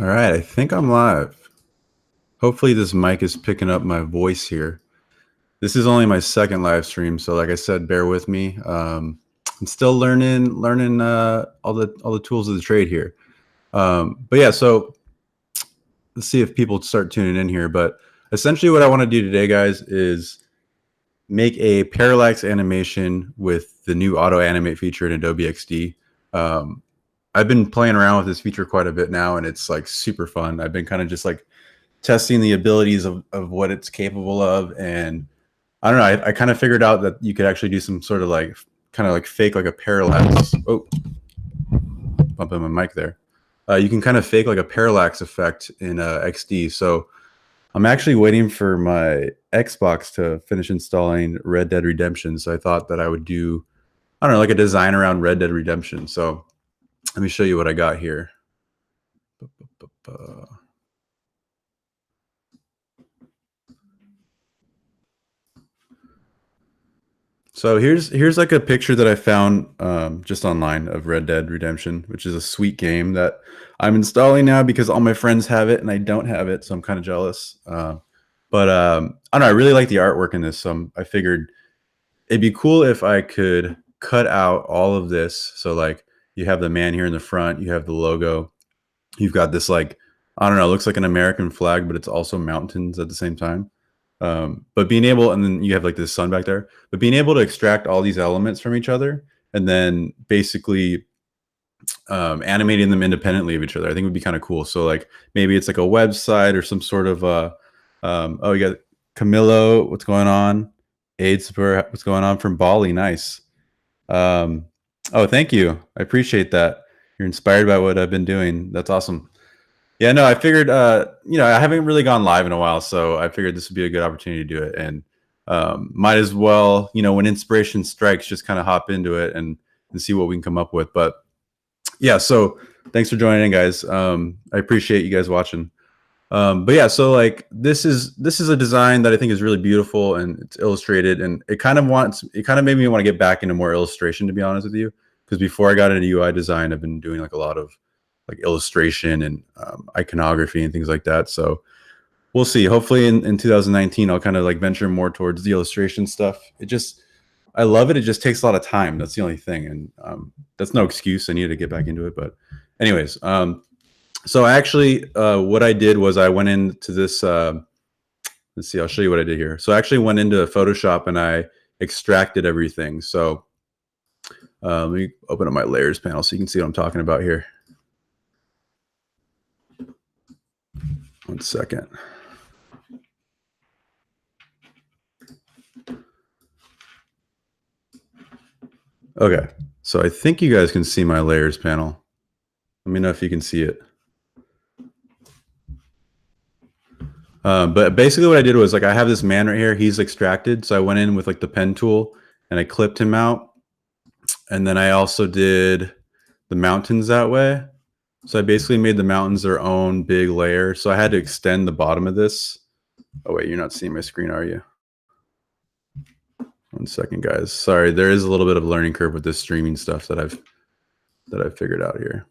All right, I think I'm live. Hopefully this mic is picking up my voice here. This is only my second live stream, so like I said, bear with me. I'm still learning all the tools of the trade here. But yeah, so let's see if people start tuning in here. But essentially, what I want to do today, guys, is make a parallax animation with the new Auto-Animate feature in Adobe XD. I've been playing around with this feature quite a bit now, and it's like super fun. I've been kind of just like testing the abilities of what it's capable of. And I don't know, I kind of figured out that you could actually do some sort of like kind of like fake like a parallax. Oh, bumping my mic there. You can kind of fake like a parallax effect in XD. So I'm actually waiting for my Xbox to finish installing Red Dead Redemption. So I thought that I would do, I don't know, like a design around Red Dead Redemption. So let me show you what I got here. So here's like a picture that I found just online of Red Dead Redemption, which is a sweet game that I'm installing now because all my friends have it and I don't have it, so I'm kind of jealous. But I don't know, I really like the artwork in this, so I figured it'd be cool if I could cut out all of this. So like you have the man here in the front, you have the logo, you've got this like, I don't know, it looks like an American flag, but it's also mountains at the same time. But being able, and then you have like this sun back there, but being able to extract all these elements from each other and then basically animating them independently of each other, I think would be kind of cool. So like maybe it's like a website or some sort of oh, you got Camilo, what's going on? AIDS, what's going on from Bali? Nice. Oh, thank you. I appreciate that. You're inspired by what I've been doing. That's awesome. Yeah, no, I figured, I haven't really gone live in a while, so I figured this would be a good opportunity to do it. And might as well, when inspiration strikes, just kind of hop into it and see what we can come up with. But yeah, so thanks for joining in, guys. I appreciate you guys watching. But yeah, so like this is a design that I think is really beautiful and it's illustrated, and it kind of made me want to get back into more illustration, to be honest with you, because before I got into UI design, I've been doing like a lot of like illustration and iconography and things like that. So we'll see. Hopefully in 2019, I'll kind of like venture more towards the illustration stuff. I love it. It just takes a lot of time. That's the only thing, and that's no excuse. I need to get back into it, but anyways, so actually, what I did was I went into this. Let's see, I'll show you what I did here. So I actually went into Photoshop and I extracted everything. So let me open up my layers panel so you can see what I'm talking about here. 1 second. Okay, so I think you guys can see my layers panel. Let me know if you can see it. But basically what I did was like I have this man right here. He's extracted. So I went in with like the pen tool and I clipped him out. And then I also did the mountains that way. So I basically made the mountains their own big layer. So I had to extend the bottom of this. Oh wait, you're not seeing my screen, are you? 1 second, guys. Sorry, there is a little bit of a learning curve with this streaming stuff that I've figured out here.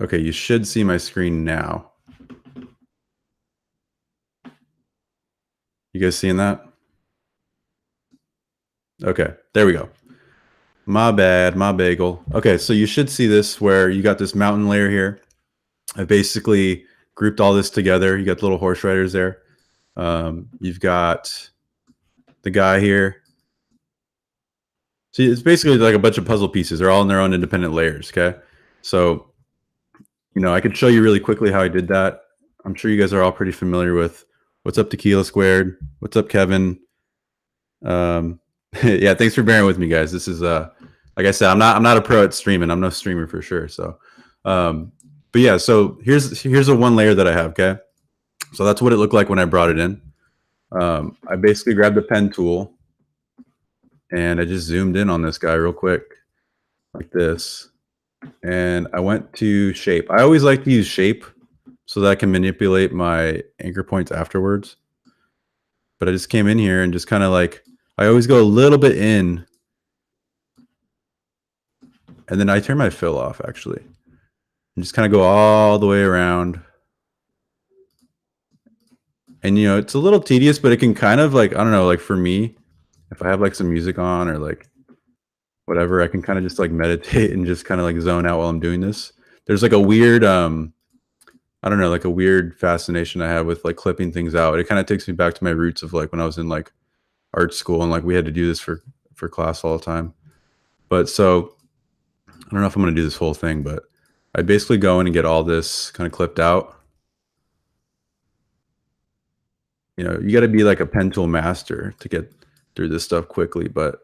Okay, you should see my screen now. You guys seeing that? Okay, there we go. My bad, my bagel. Okay, so you should see this where you got this mountain layer here. I basically grouped all this together. You got the little horse riders there. You've got the guy here. See, it's basically like a bunch of puzzle pieces. They're all in their own independent layers, okay? So, I could show you really quickly how I did that. I'm sure you guys are all pretty familiar with what's up Tequila Squared. What's up, Kevin? Yeah, thanks for bearing with me, guys. This is like I said, I'm not a pro at streaming. I'm no streamer for sure. So but yeah, so here's a one layer that I have, okay? So that's what it looked like when I brought it in. I basically grabbed the pen tool and I just zoomed in on this guy real quick, like this. And I went to shape. I always like to use shape so that I can manipulate my anchor points afterwards. But I just came in here and just kind of like, I always go a little bit in And then I turn my fill off, actually. And just kind of go all the way around. And, you know, it's a little tedious, but it can kind of like, I don't know, like for me, if I have like some music on or like whatever, I can kind of just like meditate and just kind of like zone out while I'm doing this. There's like a weird, I don't know, like a weird fascination I have with like clipping things out. It kind of takes me back to my roots of like when I was in like art school and like we had to do this for class all the time. But so I don't know if I'm going to do this whole thing, but I basically go in and get all this kind of clipped out. You know, you got to be like a pen tool master to get through this stuff quickly. But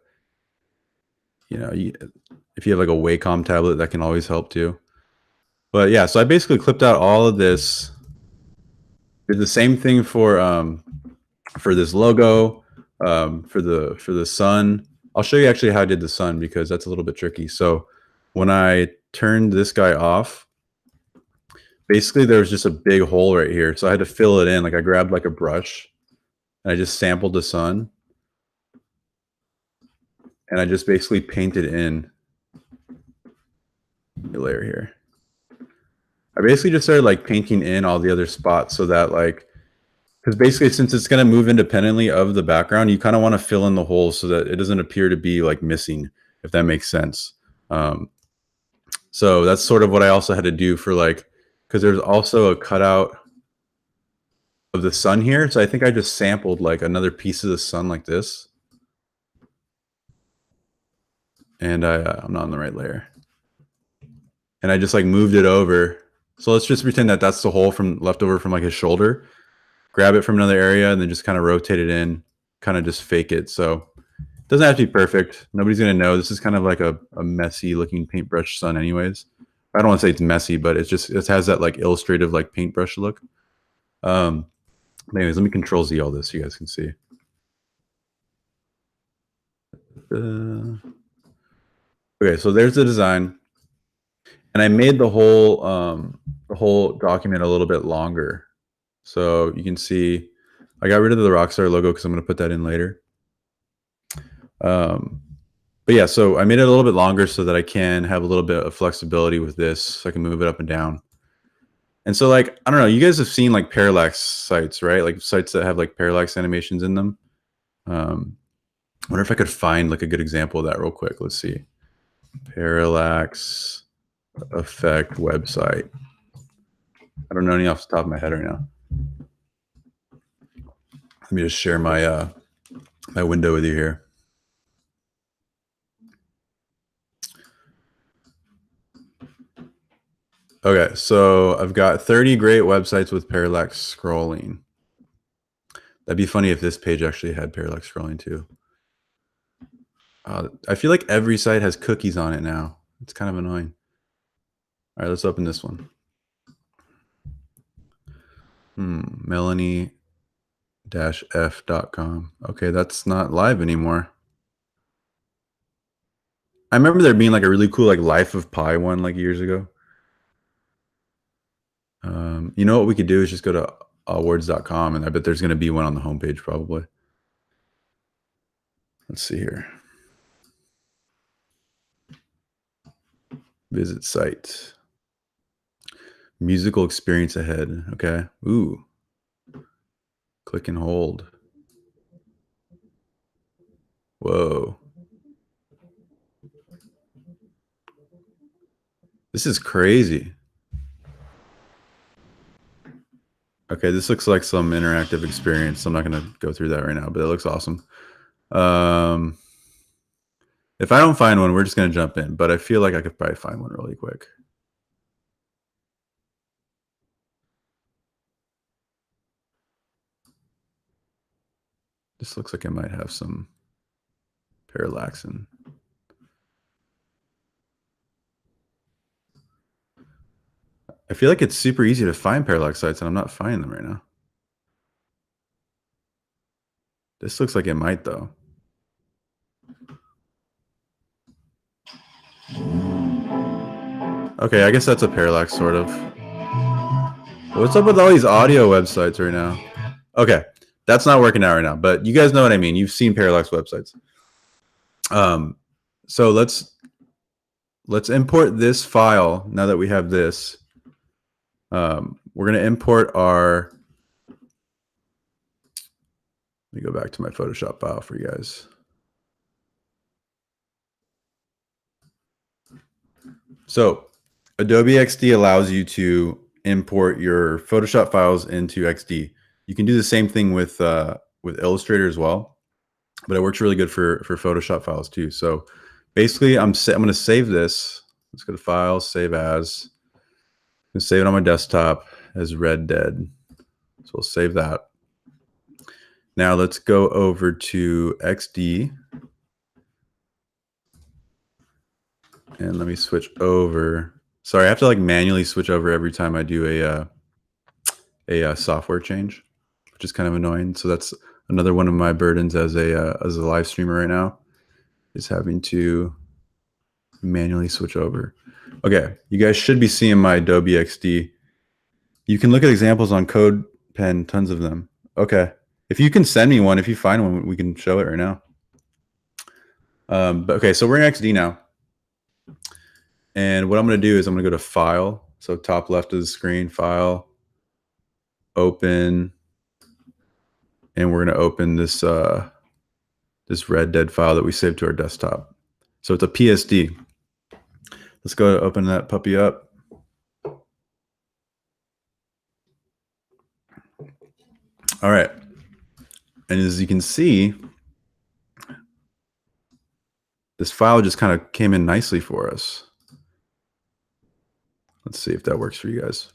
you know, if you have like a Wacom tablet, that can always help too. But yeah, so I basically clipped out all of this. Did the same thing for this logo, for the sun. I'll show you actually how I did the sun because that's a little bit tricky. So when I turned this guy off, basically there was just a big hole right here. So I had to fill it in. Like I grabbed like a brush and I just sampled the sun. And I just basically painted in the layer here. I basically just started like painting in all the other spots so that like, because basically since it's going to move independently of the background, you kind of want to fill in the holes so that it doesn't appear to be like missing, if that makes sense. So that's sort of what I also had to do for like, because there's also a cutout of the sun here. So I think I just sampled like another piece of the sun like this. And I'm not on the right layer. And I just like moved it over. So let's just pretend that that's the hole from left over from like his shoulder. Grab it from another area and then just kind of rotate it in, kind of just fake it. So it doesn't have to be perfect. Nobody's going to know. This is kind of like a messy looking paintbrush sun anyways. I don't want to say it's messy, but it's just, it has that like illustrative like paintbrush look. Anyways, let me Control Z all this so you guys can see. Okay, so there's the design. And I made the whole document a little bit longer. So you can see I got rid of the Rockstar logo because I'm going to put that in later. But yeah, so I made it a little bit longer so that I can have a little bit of flexibility with this. So I can move it up and down. And so like, I don't know, you guys have seen like Parallax sites, right? Like sites that have like Parallax animations in them. I wonder if I could find like a good example of that real quick. Let's see. Parallax effect website. I don't know any off the top of my head right now. Let me just share my my window with you here. Okay, so I've got 30 great websites with parallax scrolling. That'd be funny if this page actually had parallax scrolling too. I feel like every site has cookies on it now. It's kind of annoying. All right, let's open this one. Melanie-f.com. Okay, that's not live anymore. I remember there being like a really cool like Life of Pi one like years ago. You know what we could do is just go to allwords.com and I bet there's going to be one on the homepage probably. Let's see here. Visit site. Musical experience ahead. Okay. Ooh. Click and hold. Whoa. This is crazy. Okay, this looks like some interactive experience. I'm not going to go through that right now, but it looks awesome. If I don't find one, we're just going to jump in, but I feel like I could probably find one really quick. This looks like it might have some parallax in. I feel like it's super easy to find parallax sites, and I'm not finding them right now. This looks like it might, though. Okay, I guess that's a parallax, sort of. What's up with all these audio websites right now? Okay, that's not working out right now, but you guys know what I mean. You've seen parallax websites. So let's let's import this file now that we have this. We're going to import our, let me go back to my Photoshop file for you guys. So Adobe XD allows you to import your Photoshop files into XD. You can do the same thing with Illustrator as well, but it works really good for Photoshop files too. So basically, I'm going to save this. Let's go to File, Save As. I'm going to save it on my desktop as Red Dead. So we'll save that. Now let's go over to XD. And let me switch over. Sorry, I have to like manually switch over every time I do a software change, which is kind of annoying. So that's another one of my burdens as a live streamer right now, is having to manually switch over. Okay, you guys should be seeing my Adobe XD. You can look at examples on CodePen, tons of them. Okay, if you can send me one, if you find one, we can show it right now. But okay, so we're in XD now. And what I'm going to do is I'm going to go to File. So top left of the screen, File, Open, and we're going to open this this Red Dead file that we saved to our desktop. So it's a PSD. Let's go open that puppy up. All right. And as you can see, this file just kind of came in nicely for us. Let's see if that works for you guys.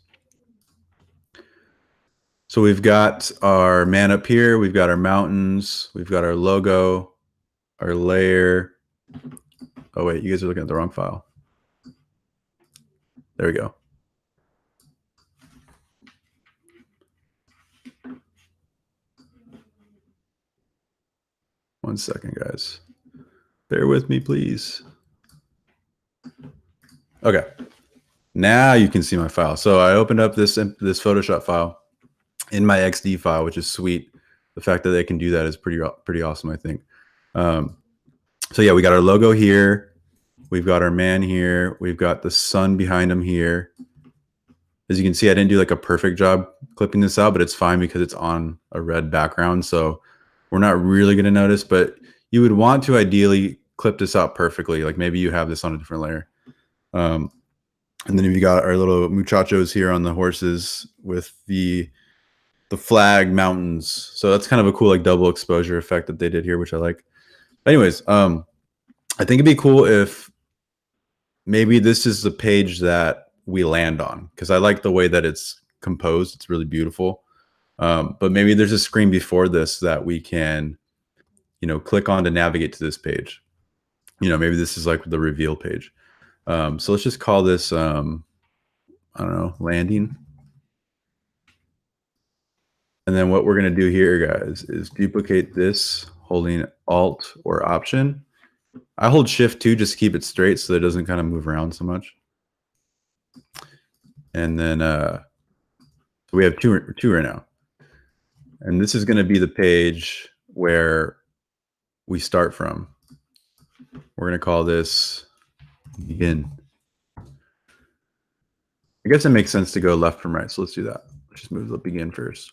So we've got our man up here. We've got our mountains. We've got our logo, our layer. Oh, wait, you guys are looking at the wrong file. There we go. One second, guys. Bear with me, please. Okay. Now you can see my file. So I opened up this Photoshop file in my XD file, which is sweet. The fact that they can do that is pretty awesome, I think. So yeah, we got our logo here. We've got our man here. We've got the sun behind him here. As you can see, I didn't do like a perfect job clipping this out, but it's fine because it's on a red background. So we're not really going to notice, but you would want to ideally clip this out perfectly. Like maybe you have this on a different layer. And then you got our little muchachos here on the horses with the flag mountains. So that's kind of a cool like double exposure effect that they did here, which I like. Anyways, I think it'd be cool if maybe this is the page that we land on, because I like the way that it's composed. It's really beautiful. But maybe there's a screen before this that we can, click on to navigate to this page. Maybe this is like the reveal page. So let's just call this, I don't know, landing. And then what we're going to do here, guys, is duplicate this holding Alt or Option. I hold Shift 2 just to keep it straight so that it doesn't kind of move around so much. And then we have two right now. And this is going to be the page where we start from. We're going to call this Begin. I guess it makes sense to go left from right. So let's do that. Let's just move the Begin first.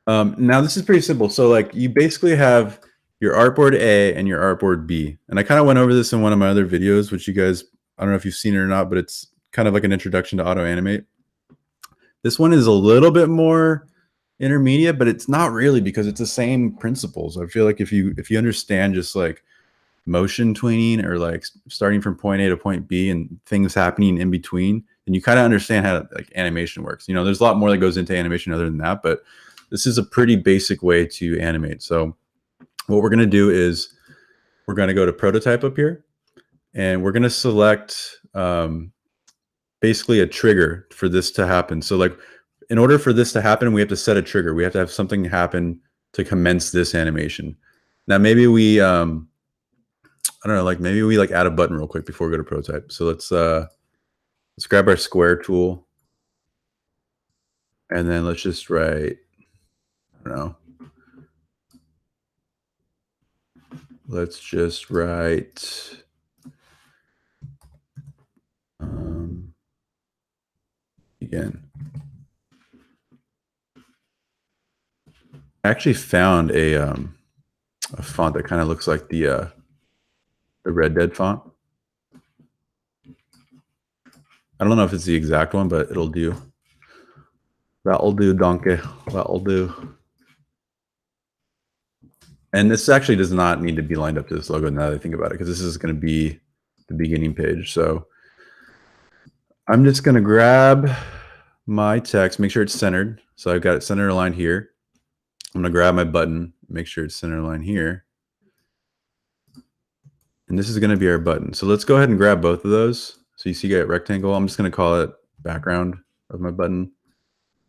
Now this is pretty simple. So like you basically have your artboard A and your artboard B. And I kind of went over this in one of my other videos, which you guys, I don't know if you've seen it or not, but it's kind of like an introduction to Auto-Animate. This one is a little bit more intermediate, but it's not really, because it's the same principles. I feel like if you understand just like motion tweening, or like starting from point A to point B and things happening in between, then you kind of understand how like animation works. There's a lot more that goes into animation other than that, but this is a pretty basic way to animate. So what we're going to do is we're going to go to prototype up here, and we're going to select basically a trigger for this to happen. So like in order for this to happen, we have to set a trigger. We have to have something happen to commence this animation. Now maybe we, I don't know, like maybe we like add a button real quick before we go to prototype. So let's grab our square tool, and then let's just write, I don't know, let's just write begin. I actually found a font that kind of looks like the Red Dead font. I don't know if it's the exact one, but it'll do. That'll do, donkey. That'll do. And this actually does not need to be lined up to this logo now that I think about it, because this is going to be the beginning page. So I'm just going to grab my text, make sure it's centered. So I've got it center aligned here. I'm going to grab my button, make sure it's center aligned here. And this is going to be our button. So let's go ahead and grab both of those. So you see you got rectangle. I'm just going to call it background of my button.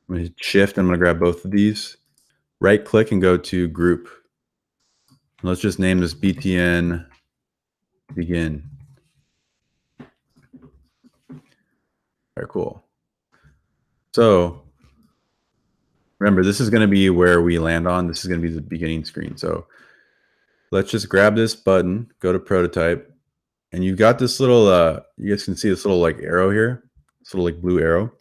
I'm going to hit shift. I'm going to grab both of these. Right click and go to group. And let's just name this BTN begin. All right, cool. So remember, this is going to be where we land on. This is going to be the beginning screen. So let's just grab this button, go to prototype, and you've got this little, you guys can see this little like arrow here, this little like blue arrow.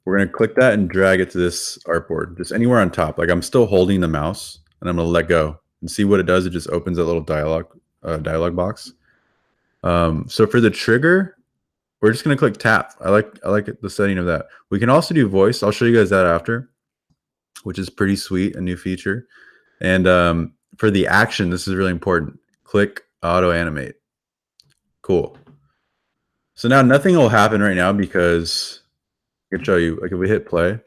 We're going to click that and drag it to this artboard, just anywhere on top. Like I'm still holding the mouse, and I'm going to let go and see what it does. It just opens that little dialog box. So for the trigger, we're just going to click tap. I like the setting of that. We can also do voice. I'll show you guys that after, which is pretty sweet, a new feature. And for the action, this is really important. Click Auto-Animate. Cool. So now nothing will happen right now because I can show you, like if we hit play,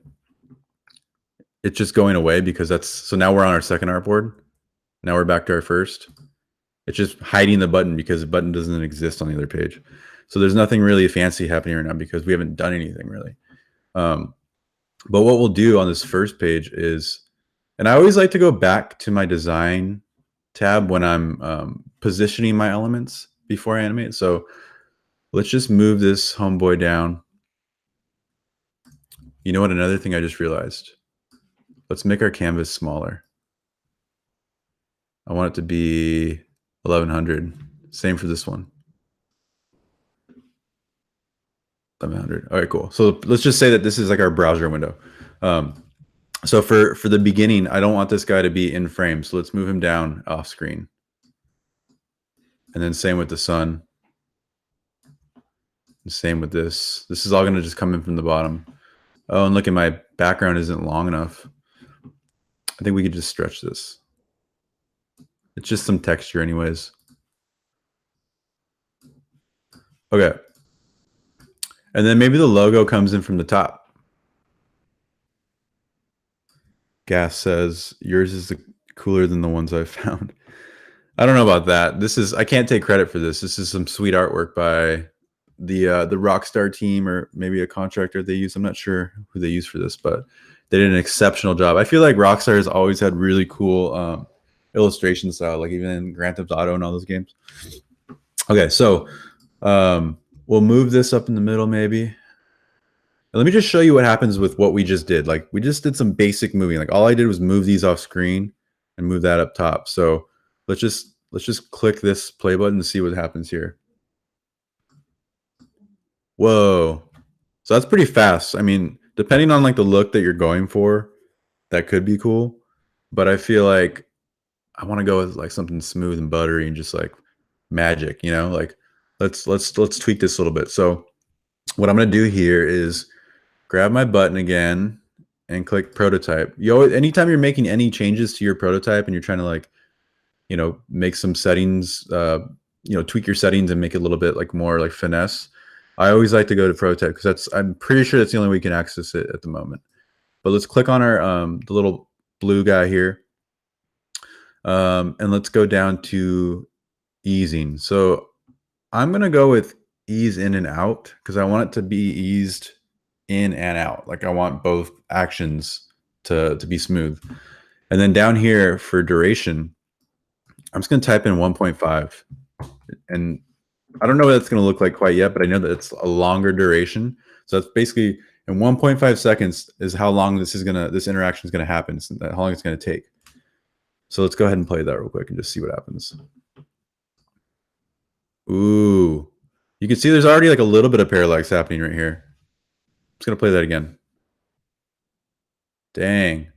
it's just going away because so now we're on our second artboard. Now we're back to our first. It's just hiding the button because the button doesn't exist on the other page. So there's nothing really fancy happening right now because we haven't done anything really. But what we'll do on this first page is, and I always like to go back to my design tab when I'm positioning my elements before I animate. So let's just move this homeboy down. You know what? Another thing I just realized. Let's make our canvas smaller. I want it to be 1100. Same for this one. 1100. All right, cool. So let's just say that this is like our browser window. So for the beginning, I don't want this guy to be in frame. So let's move him down off screen. And then same with the sun. Same with this. This is all going to just come in from the bottom. Oh, and look at my background isn't long enough. I think we could just stretch this. It's just some texture anyways. Okay. And then maybe the logo comes in from the top. Gas says, yours is cooler than the ones I've found. I don't know about that. I can't take credit for this. This is some sweet artwork by the Rockstar team, or maybe a contractor they use. I'm not sure who they use for this, but they did an exceptional job. I feel like Rockstar has always had really cool illustration style, like even in Grand Theft Auto and all those games. Okay, so we'll move this up in the middle maybe. And let me just show you what happens with what we just did. Like we just did some basic moving. Like all I did was move these off screen and move that up top. So let's just click this play button to see what happens here. Whoa. So that's pretty fast. I mean, depending on like the look that you're going for, that could be cool. But I feel like I want to go with like something smooth and buttery and just like magic, you know? Like let's tweak this a little bit. So what I'm going to do here is grab my button again and click prototype. Anytime you're making any changes to your prototype and you're trying to like, you know, make some settings, you know, tweak your settings and make it a little bit like more like finesse, I always like to go to prototype because I'm pretty sure that's the only way we can access it at the moment. But let's click on our the little blue guy here. And let's go down to easing. So I'm going to go with ease in and out because I want it to be eased in and out. Like I want both actions to be smooth. And then down here for duration, I'm just going to type in 1.5. And I don't know what that's going to look like quite yet, but I know that it's a longer duration. So that's basically in 1.5 seconds is how long this interaction is going to happen. So how long it's going to take. So let's go ahead and play that real quick and just see what happens. Ooh, you can see there's already like a little bit of parallax happening right here. Just gonna play that again. Dang.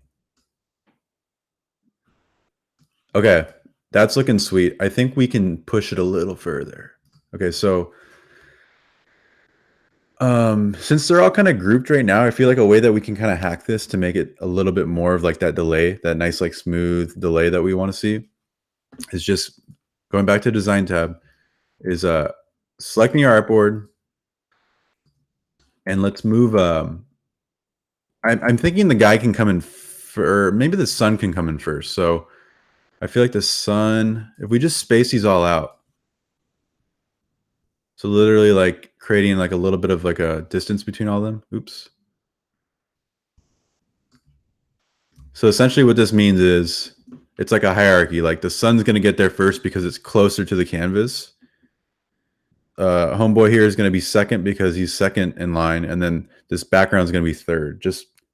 Okay, that's looking sweet. I think we can push it a little further. Okay, so since they're all kind of grouped right now, I feel like a way that we can kind of hack this to make it a little bit more of like that delay, that nice like smooth delay that we want to see, is just going back to design tab, is selecting your artboard, and let's move I'm thinking the guy can come in or maybe the sun can come in first. So I feel like the sun, if we just space these all out, so literally like creating like a little bit of like a distance between all of them. Oops. So essentially what this means is it's like a hierarchy. Like the sun's going to get there first because it's closer to the canvas. Homeboy here is going to be second because he's second in line, and then this background is going to be third.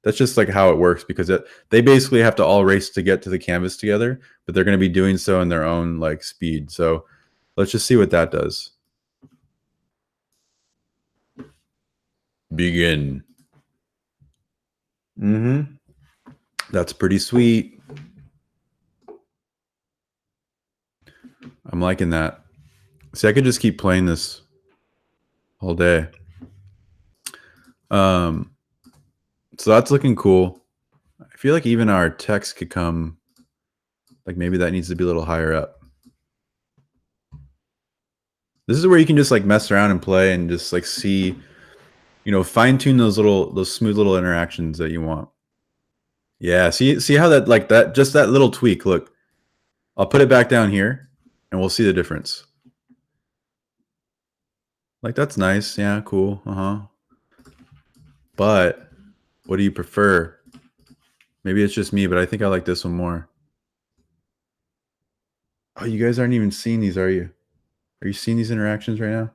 That's just like how it works, because they basically have to all race to get to the canvas together, but they're going to be doing so in their own like speed. So let's just see what that does. Begin. Mm-hmm. That's pretty sweet. I'm liking that. See, I could just keep playing this all day. So that's looking cool. I feel like even our text could come, like maybe that needs to be a little higher up. This is where you can just like mess around and play and just like see, fine tune those smooth little interactions that you want. Yeah, see how that just that little tweak. Look, I'll put it back down here and we'll see the difference. Like that's nice. Yeah, cool. But what do you prefer? Maybe it's just me, but I think I like this one more. Oh, you guys aren't even seeing these, are you? Are you seeing these interactions right now?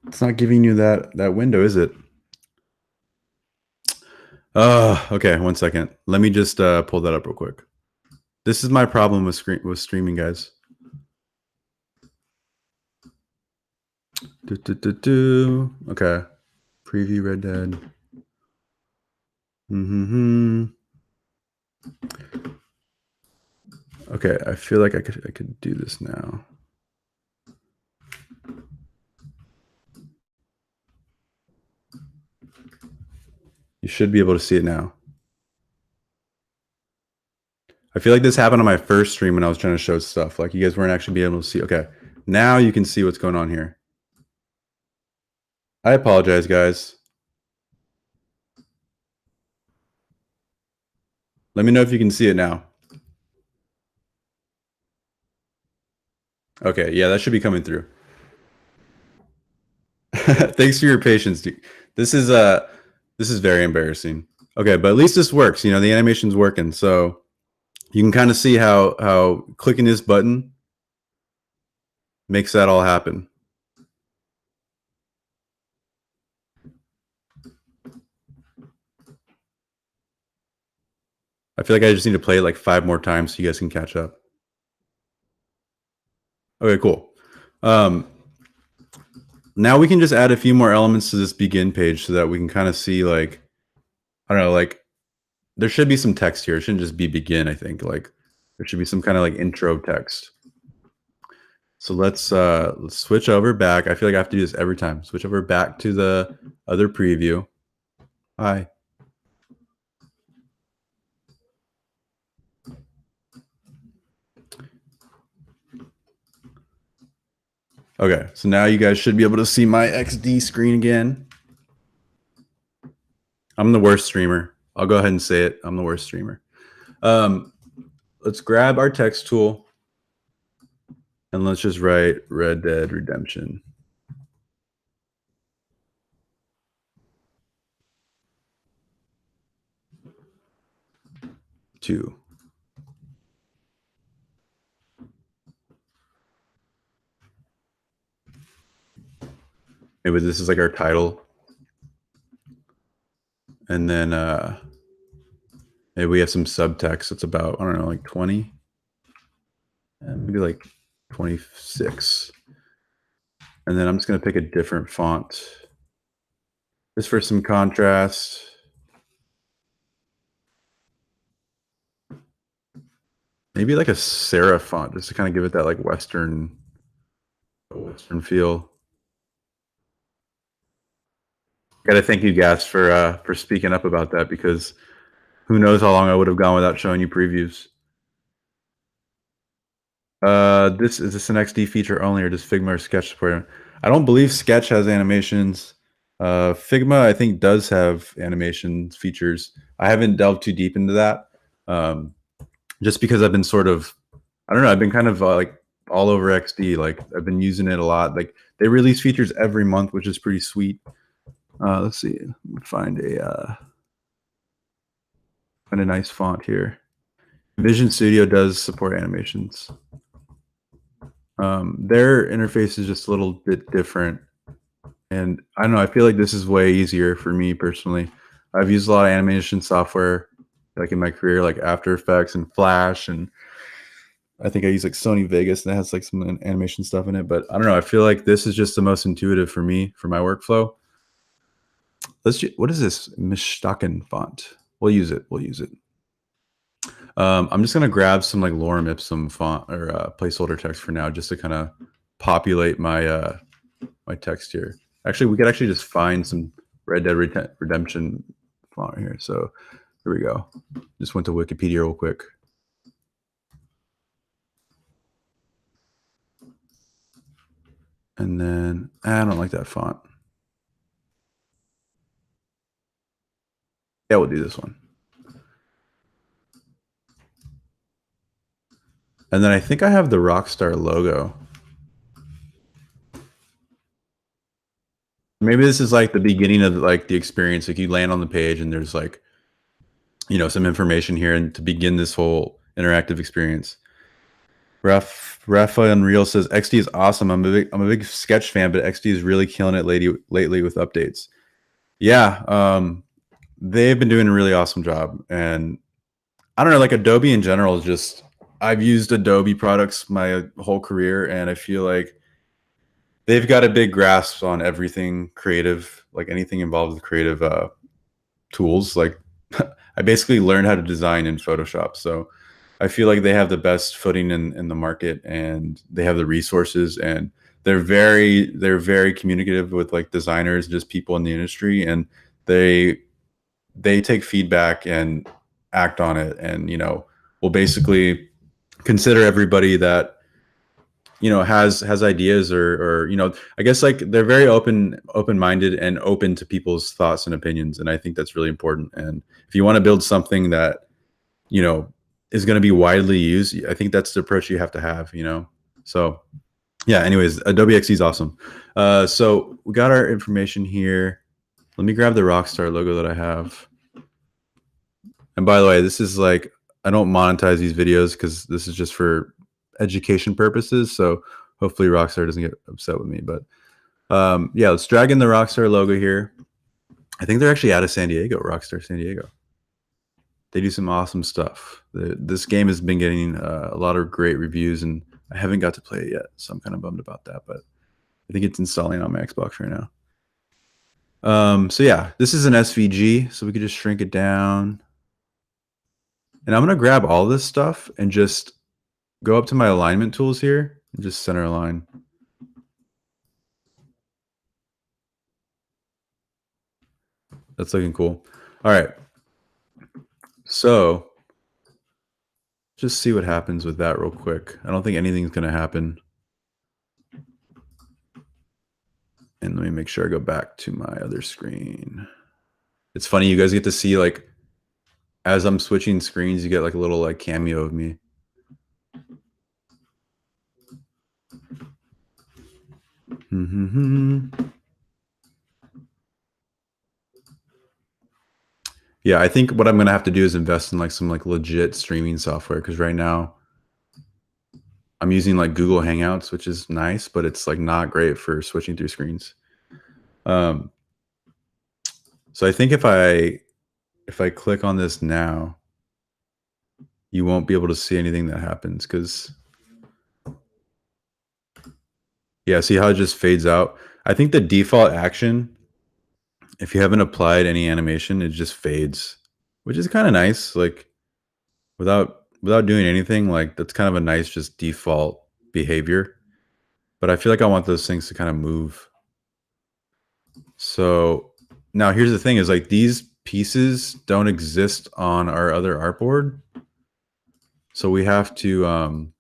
It's not giving you that window, is it? Okay, 1 second. Let me just pull that up real quick. This is my problem with streaming, guys. Okay. Preview Red Dead. Okay, I feel like I could do this now. You should be able to see it now. I feel like this happened on my first stream when I was trying to show stuff. Like you guys weren't actually being able to see. Okay, now you can see what's going on here. I apologize, guys. Let me know if you can see it now. Okay, yeah, that should be coming through. Thanks for your patience, dude. This is very embarrassing. Okay, but at least this works. The animation's working, so you can kind of see how clicking this button makes that all happen. I feel like I just need to play it like 5 more times so you guys can catch up. Okay, cool. Now we can just add a few more elements to this begin page so that we can kind of see, like, I don't know, like there should be some text here. It shouldn't just be begin. I think like there should be some kind of like intro text. So let's switch over back. I feel like I have to do this every time. Switch over back to the other preview. Hi. Okay, so now you guys should be able to see my XD screen again. I'm the worst streamer. I'll go ahead and say it. I'm the worst streamer. Let's grab our text tool and let's just write Red Dead Redemption. Two. Maybe this is like our title. And then maybe we have some subtext. It's about, I don't know, like 20. Maybe like 26. And then I'm just going to pick a different font just for some contrast. Maybe like a serif font just to kind of give it that like Western feel. Gotta thank you guys for speaking up about that, because who knows how long I would have gone without showing you previews. Is this an XD feature only, or does Figma or Sketch support it? I don't believe Sketch has animations. Figma, I think, does have animation features. I haven't delved too deep into that, just because I've been sort of, I don't know, I've been kind of like all over XD. Like I've been using it a lot. Like they release features every month, which is pretty sweet. Let's see, find a nice font here. Vision Studio does support animations. Their interface is just a little bit different. And I don't know, I feel like this is way easier for me personally. I've used a lot of animation software like in my career, like After Effects and Flash, and I think I use like Sony Vegas, and that has like some animation stuff in it. But I don't know, I feel like this is just the most intuitive for me for my workflow. What is this Mishtaken font? We'll use it. We'll use it. I'm just gonna grab some like lorem ipsum font or placeholder text for now, just to kind of populate my my text here. Actually, we could actually just find some Red Dead Redemption font here. So here we go. Just went to Wikipedia real quick. And then I don't like that font. Yeah, we'll do this one. And then I think I have the Rockstar logo. Maybe this is like the beginning of like the experience. Like you land on the page and there's like, you know, some information here, and to begin this whole interactive experience. Rafa Unreal says XD is awesome. I'm a big Sketch fan, but XD is really killing it lately with updates. Yeah, they've been doing a really awesome job, and I don't know, like Adobe in general is just. I've used Adobe products my whole career, and I feel like they've got a big grasp on everything creative, like anything involved with creative tools. Like I basically learned how to design in Photoshop, so I feel like they have the best footing in the market, and they have the resources, and they're very communicative with like designers, just people in the industry, and they take feedback and act on it, and you know, will basically consider everybody that you know has ideas, or you know, I guess like they're very open-minded and open to people's thoughts and opinions, and I think that's really important. And if you want to build something that you know is going to be widely used, I think that's the approach you have to have, you know. So yeah, anyways, Adobe XD is awesome. So we got our information here. Let me grab the Rockstar logo that I have. And by the way, this is like, I don't monetize these videos because this is just for education purposes. So hopefully Rockstar doesn't get upset with me. But yeah, let's drag in the Rockstar logo here. I think they're actually out of San Diego, Rockstar San Diego. They do some awesome stuff. This game has been getting a lot of great reviews, and I haven't got to play it yet, so I'm kind of bummed about that. But I think it's installing on my Xbox right now. So yeah, this is an SVG, so we could just shrink it down. And I'm gonna grab all this stuff and just go up to my alignment tools here and just center align. That's looking cool. All right. So just see what happens with that real quick. I don't think anything's gonna happen. And let me make sure I go back to my other screen. It's funny, you guys get to see like as I'm switching screens, you get like a little like cameo of me. Yeah, I think what I'm gonna have to do is invest in like some like legit streaming software, because right now I'm using like Google Hangouts, which is nice, but it's like not great for switching through screens. So I think if I click on this now, you won't be able to see anything that happens, because Yeah, see how it just fades out? I think the default action, if you haven't applied any animation, it just fades, which is kind of nice. Like without doing anything, like that's kind of a nice just default behavior. But I feel like I want those things to kind of move. So now here's the thing is like these pieces don't exist on our other artboard. So we have to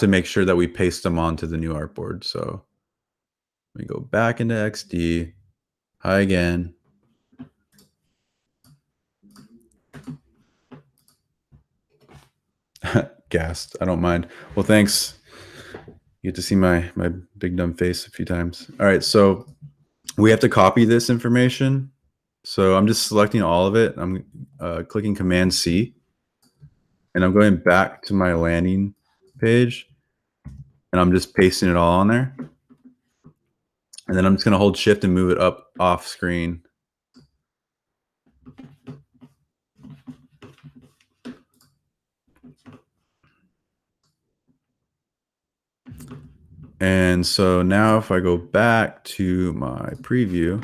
make sure that we paste them onto the new artboard. So let me go back into XD. Hi again. Gassed. I don't mind. Well, thanks. You get to see my big dumb face a few times. All right, so we have to copy this information. So I'm just selecting all of it. I'm clicking Command C, and I'm going back to my landing page, and I'm just pasting it all on there. And then I'm just going to hold Shift and move it up off screen. And so now if I go back to my preview,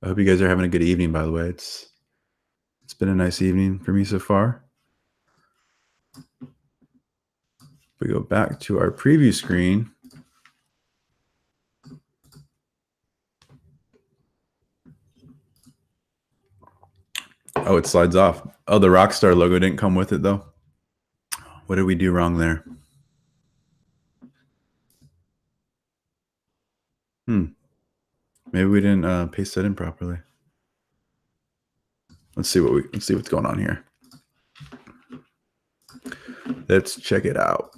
I hope you guys are having a good evening, by the way. It's been a nice evening for me so far. If we go back to our preview screen, oh, it slides off. Oh, the Rockstar logo didn't come with it, though. What did we do wrong there? Maybe we didn't paste that in properly. Let's see what's going on here. Let's check it out.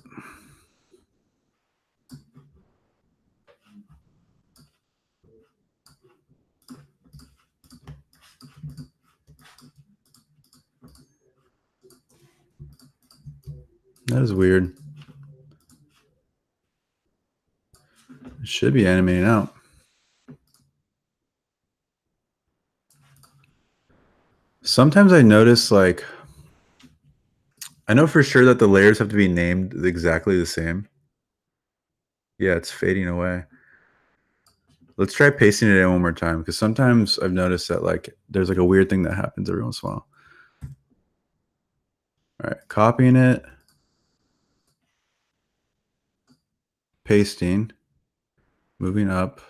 That is weird. It should be animating out. Sometimes I notice, like, I know for sure that the layers have to be named exactly the same. Yeah, it's fading away. Let's try pasting it in one more time, because sometimes I've noticed that like there's like a weird thing that happens every once in a while. All right, copying it, pasting, moving up.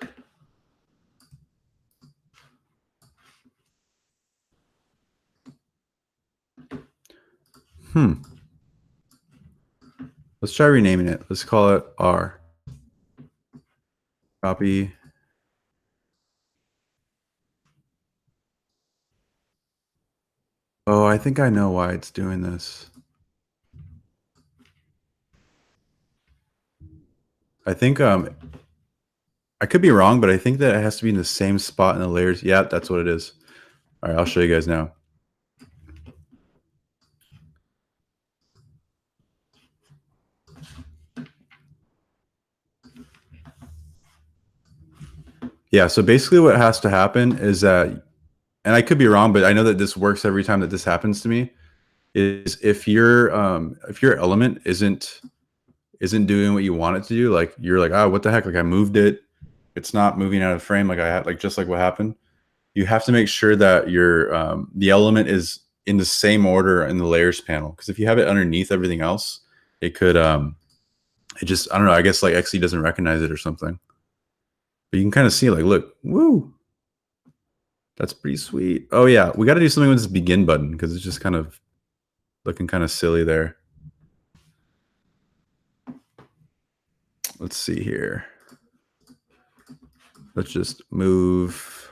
Let's try renaming it. Let's call it R. Copy. Oh, I think I know why it's doing this. I think I could be wrong, but I think that it has to be in the same spot in the layers. Yeah, that's what it is. All right, I'll show you guys now. Yeah, so basically what has to happen is that, and I could be wrong, but I know that this works every time that this happens to me, is if your element isn't doing what you want it to do, like you're like, oh, what the heck? Like I moved it. It's not moving out of frame like I had, like just like what happened. You have to make sure that your the element is in the same order in the layers panel. Because if you have it underneath everything else, it could it just, I don't know, I guess like XE doesn't recognize it or something. But you can kind of see like, look, woo. That's pretty sweet. Oh yeah, we got to do something with this begin button because it's just kind of looking kind of silly there. Let's see here. Let's just move.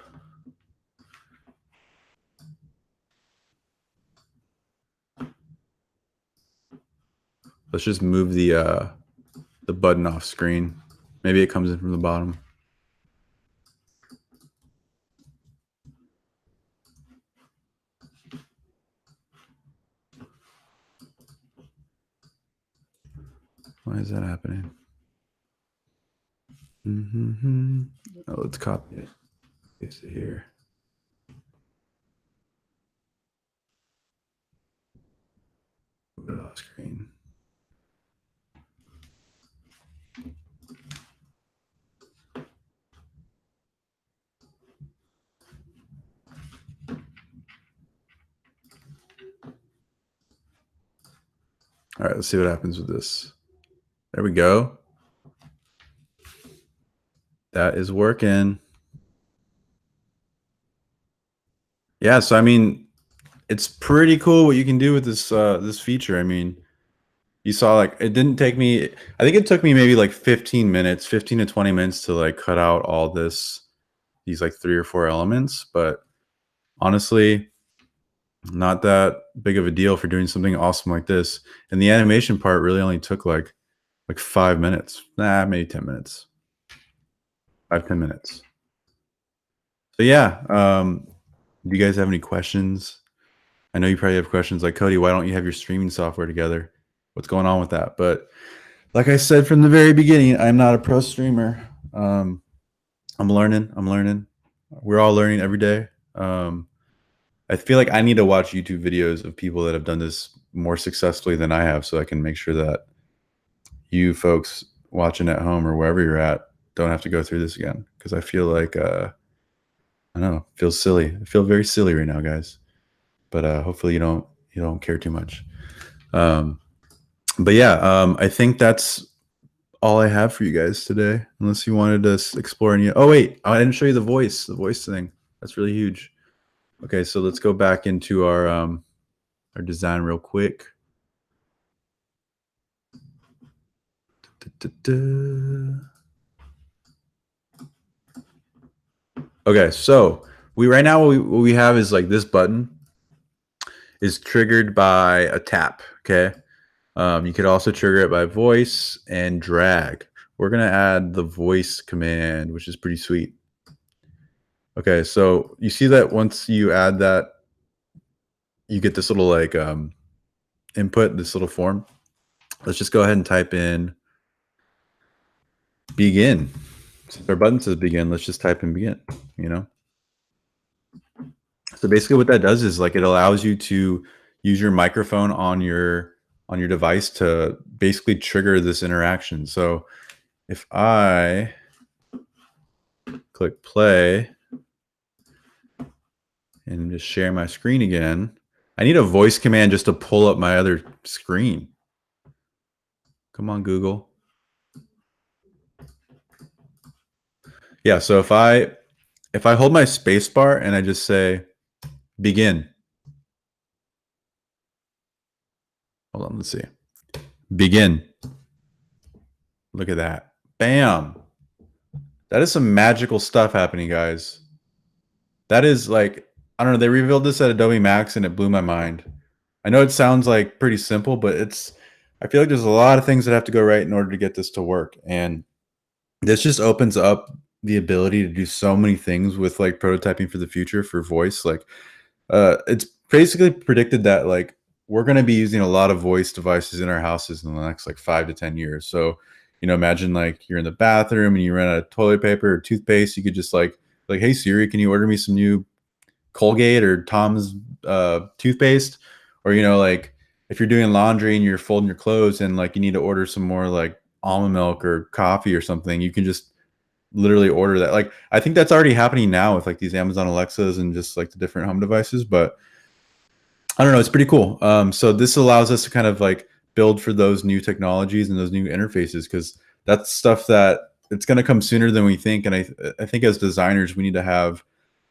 Let's just move the button off screen. Maybe it comes in from the bottom. Why is that happening? Oh, let's copy it. Paste it here. Move it off screen. All right, let's see what happens with this. There we go. That is working. Yeah, so I mean, it's pretty cool what you can do with this feature. I mean, you saw like it didn't take me. I think it took me maybe like 15 minutes, 15 to 20 minutes to like cut out all these like 3 or 4 elements. But honestly, not that big of a deal for doing something awesome like this. And the animation part really only took like 5 minutes. Nah, maybe 10 minutes. 5, 10 minutes. So yeah, do you guys have any questions? I know you probably have questions like, Cody, why don't you have your streaming software together? What's going on with that? But like I said from the very beginning, I'm not a pro streamer. I'm learning. I'm learning. We're all learning every day. I feel like I need to watch YouTube videos of people that have done this more successfully than I have, so I can make sure that you folks watching at home or wherever you're at don't have to go through this again. Because I feel like I don't know, feels silly. I feel very silly right now, guys. But hopefully you don't care too much. Um, but yeah, I think that's all I have for you guys today. Unless you wanted to explore any. Oh wait, I didn't show you the voice thing. That's really huge. Okay, so let's go back into our design real quick. Okay, so we right now what we have is like this button is triggered by a tap. Okay, you could also trigger it by voice and drag. We're gonna add the voice command, which is pretty sweet. Okay, so you see that once you add that, you get this little like input, this little form. Let's just go ahead and type in begin. Since our button says begin, let's just type in begin, you know? So basically what that does is like it allows you to use your microphone on your device to basically trigger this interaction. So if I click play and just share my screen again, I need a voice command just to pull up my other screen. Come on, Google. Yeah, so if I hold my space bar and I just say begin. Hold on, let's see. Begin. Look at that. Bam. That is some magical stuff happening, guys. That is like, I don't know, they revealed this at Adobe Max and it blew my mind. I know it sounds like pretty simple, but I feel like there's a lot of things that have to go right in order to get this to work. And this just opens up the ability to do so many things with like prototyping for the future for voice. Like it's basically predicted that like we're going to be using a lot of voice devices in our houses in the next like 5 to 10 years. So, imagine like you're in the bathroom and you run out of toilet paper or toothpaste. You could just like, hey Siri, can you order me some new Colgate or Tom's toothpaste? Or like if you're doing laundry and you're folding your clothes and like you need to order some more like almond milk or coffee or something, you can just literally order that. Like I think that's already happening now with like these Amazon Alexas and just like the different home devices, but I don't know, it's pretty cool. So this allows us to kind of like build for those new technologies and those new interfaces because that's stuff that it's going to come sooner than we think. And I think as designers, we need to have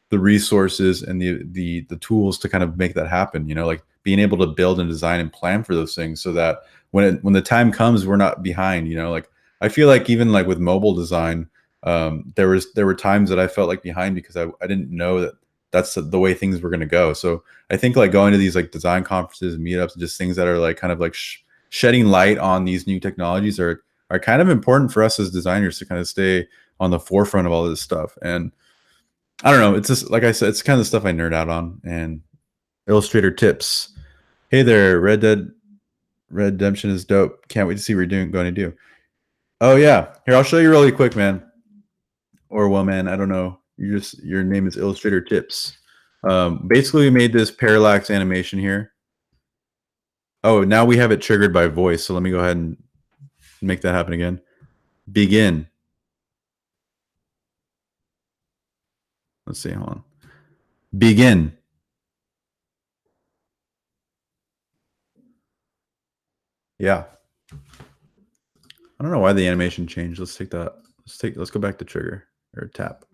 the resources and the tools to kind of make that happen, like being able to build and design and plan for those things so that when the time comes, we're not behind, like I feel like even like with mobile design, there were times that I felt like behind because I didn't know that that's the way things were going to go. So I think like going to these like design conferences and meetups and just things that are like kind of like shedding light on these new technologies are kind of important for us as designers to kind of stay on the forefront of all this stuff. And I don't know. It's just like I said, it's kind of the stuff I nerd out on. And Illustrator tips. Hey there, Red Dead Redemption is dope. Can't wait to see what you're going to do. Oh yeah, here I'll show you really quick, man. Or woman, I don't know. Your name is Illustrator tips. Basically, we made this parallax animation here. Oh, now we have it triggered by voice. So let me go ahead and make that happen again. Begin. Let's see. Hold on. Begin. Yeah. I don't know why the animation changed. Let's take that. Let's go back to trigger or tap.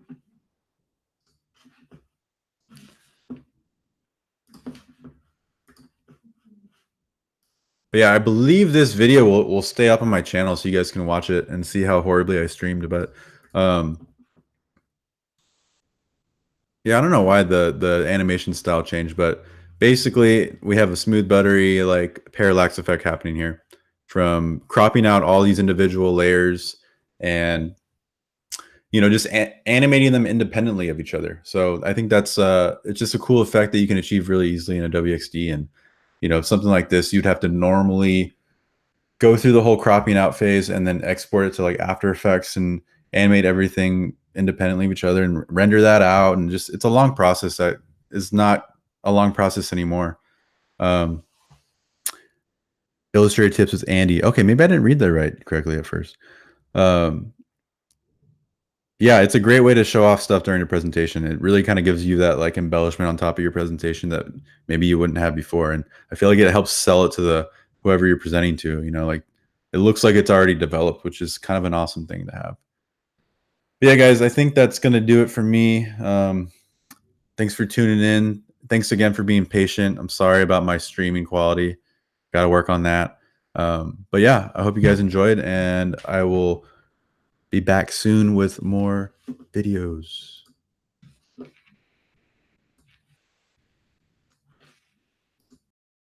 But yeah, I believe this video will stay up on my channel so you guys can watch it and see how horribly I streamed. But yeah, I don't know why the animation style changed, but basically we have a smooth buttery like parallax effect happening here from cropping out all these individual layers and just animating them independently of each other. So I think that's it's just a cool effect that you can achieve really easily in Adobe XD. And something like this, you'd have to normally go through the whole cropping out phase and then export it to like After Effects and animate everything independently of each other and render that out. And just it's a long process that is not a long process anymore. Um, Illustrator tips with Andy. Okay, maybe I didn't read that right correctly at first. Um, yeah, it's a great way to show off stuff during a presentation. It really kind of gives you that like embellishment on top of your presentation that maybe you wouldn't have before. And I feel like it helps sell it to the whoever you're presenting to, like it looks like it's already developed, which is kind of an awesome thing to have. But yeah, guys, I think that's going to do it for me. Thanks for tuning in. Thanks again for being patient. I'm sorry about my streaming quality. Got to work on that. But yeah, I hope you guys enjoyed, and I will be back soon with more videos.